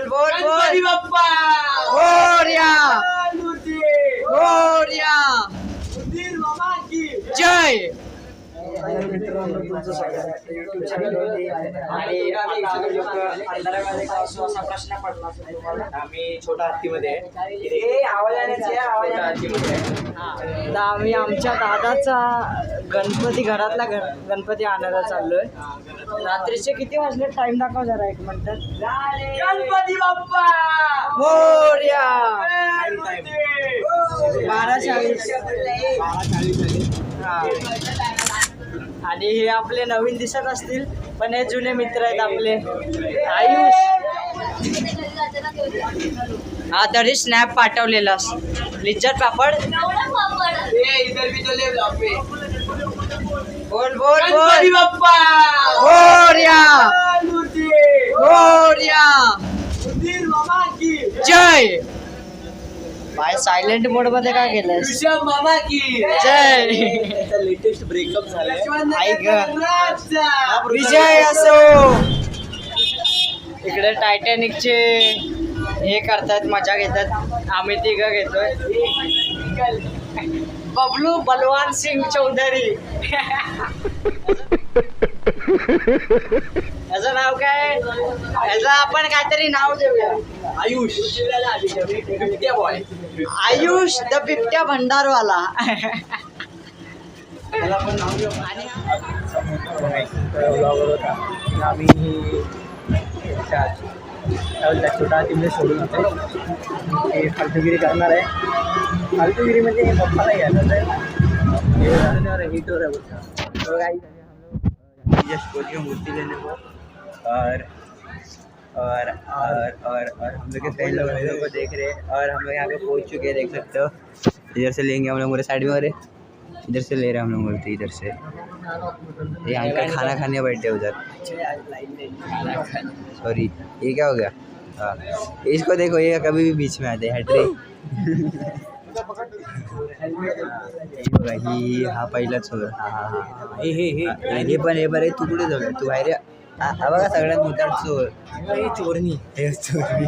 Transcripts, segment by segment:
बोल बोल बोल गणपती बाप्पा मोरया मोरया मंदिर मामा की जय. मित्रांनो तुमचं स्वागत युट्यूब चॅनलवरती. आणि असा प्रश्न पडला असेल तुम्हाला. आम्ही छोटा हत्तीमध्ये तर आम्ही आमच्या दादाचा गणपती घरातला गणपती आणायला चाललोय. रात्रीचे किती वाजले टाइम दाखव जरा एक मिनिट. गणपती बाप्पा मोरया 12:40. आणि हे आपले नवीन दिसत असतील पण हे जुने मित्र आहेत आपले. आयुष हा तरी स्नॅप पाठवलेलास. लिज्जत पापड बोल बोल बोल गणपती बाप्पा मोरया मोरया मंदिर मामा की जय. बाय सायलेंट मोड मध्ये काय केलंस. ऋषभ मामा की जय. लेटेस्ट ब्रेकअप झालं ऐक विजय असो. इकडे टायटॅनिकचे हे करतात मजा घेतात. आम्ही तिघं घेतोय. बबलू बलवान सिंग चौधरी. याचं नाव काय. याचं आपण काहीतरी नाव देऊया. आयुष बिबट्या बॉय आयुष द बिबट्या भंडारवाला. आम्ही छोटा हत्तीमध्ये सोडून होतो. हे फालतूगिरी करणार आहे. फालतूगिरी म्हणजे हे पप्पाला घ्यायला हिटवर है. जस्ट बोलिए मूर्ति लेने को और हम लोग के कई लोगों को देख रहे हैं. और हम लोग यहाँ पे पहुँच चुके हैं, देख सकते हो. इधर से लेंगे हम लोग मेरे साइड में. और इधर से ले रहे हैं हम लोग मूर्ति. इधर से ये अंकल खाना खाने बैठे उधर. सॉरी ये क्या हो गया. हाँ इसको देखो ये कभी भी बीच में आते हैं. हटरे ही हा पहिलाच चोर. हे पण हे बरं. तू कुठे जाऊ. तू बाहेर हा बघा सगळ्यात मोठा चोर. हे चोरणी हे चोरणी.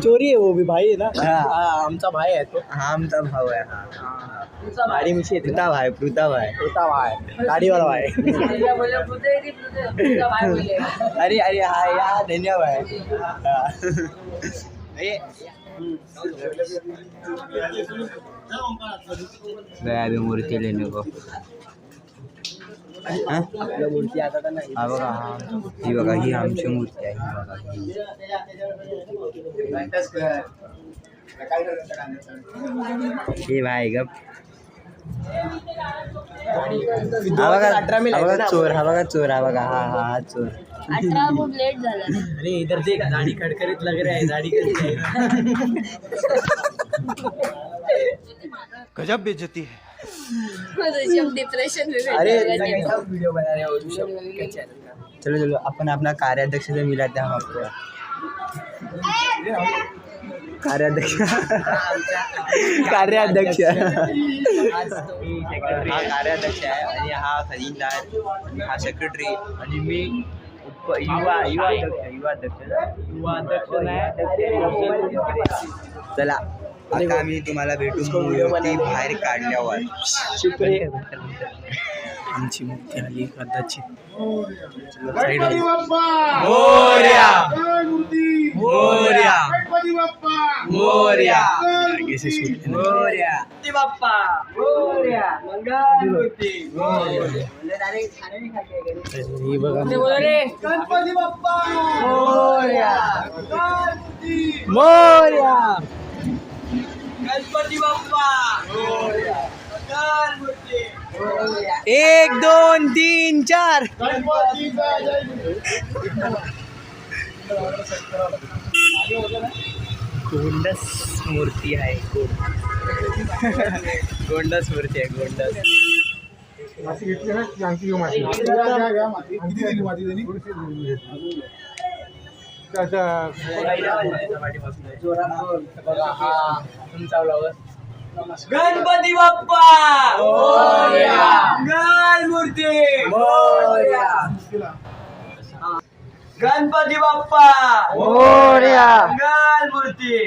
चोरी है वो भी भाई है ना. आमचा भाई आहे तो. हा आमचा भाऊ आहे. गाडी मिशी पृथा भाई. होता भाई गाडीवाला भाई. अरे अरे हा या धन्या भाई. अभी मूर्ति लेने को. आपल्या मूर्ती आता तर नाही. हा बघा. ही बघा ही आमची मूर्ती आहे. ही भाई गप. हा बघा चोर. हा बघा चोर. हा बघा हा चोर. 18 खूप लेट झाला. अरे इधर देख दाढ़ी खड़खड़ित लग रहा है. दाढ़ी गजब बेइज्जती है. डिप्रेशन में अरे वीडियो बना रहे हो ऋषभ का चैनल का. चलो चलो अपन अपना कार्याध्यक्ष से मिलाते हैं हम आपको. कार्याध्यक्ष हा कार्याध्यक्ष आहे. आणि हा खजिनदार. हा सेक्रेटरी. आणि मी युवा अध्यक्ष नाही. चला आता आम्ही तुम्हाला भेटू मूर्ती बाहेर काढल्यावर. आमची मूर्ती आली कदाचित. मोरया मोरया मोरया. आगे से शूट. मोरया बाप्पा मोरया मंगलमूर्ती. ही बघा गणपती बाप्पा मोरया मोरया. गणपती बाप्पा 1 2 3 4. गोंडस मूर्ती आहे. गोंडस मूर्ती आहे. गोंडस. तुमचा ब्लॉगर गणपती बाप्पा मंगल मूर्ती गणपती बाप्पा मोरया मंगल मूर्ती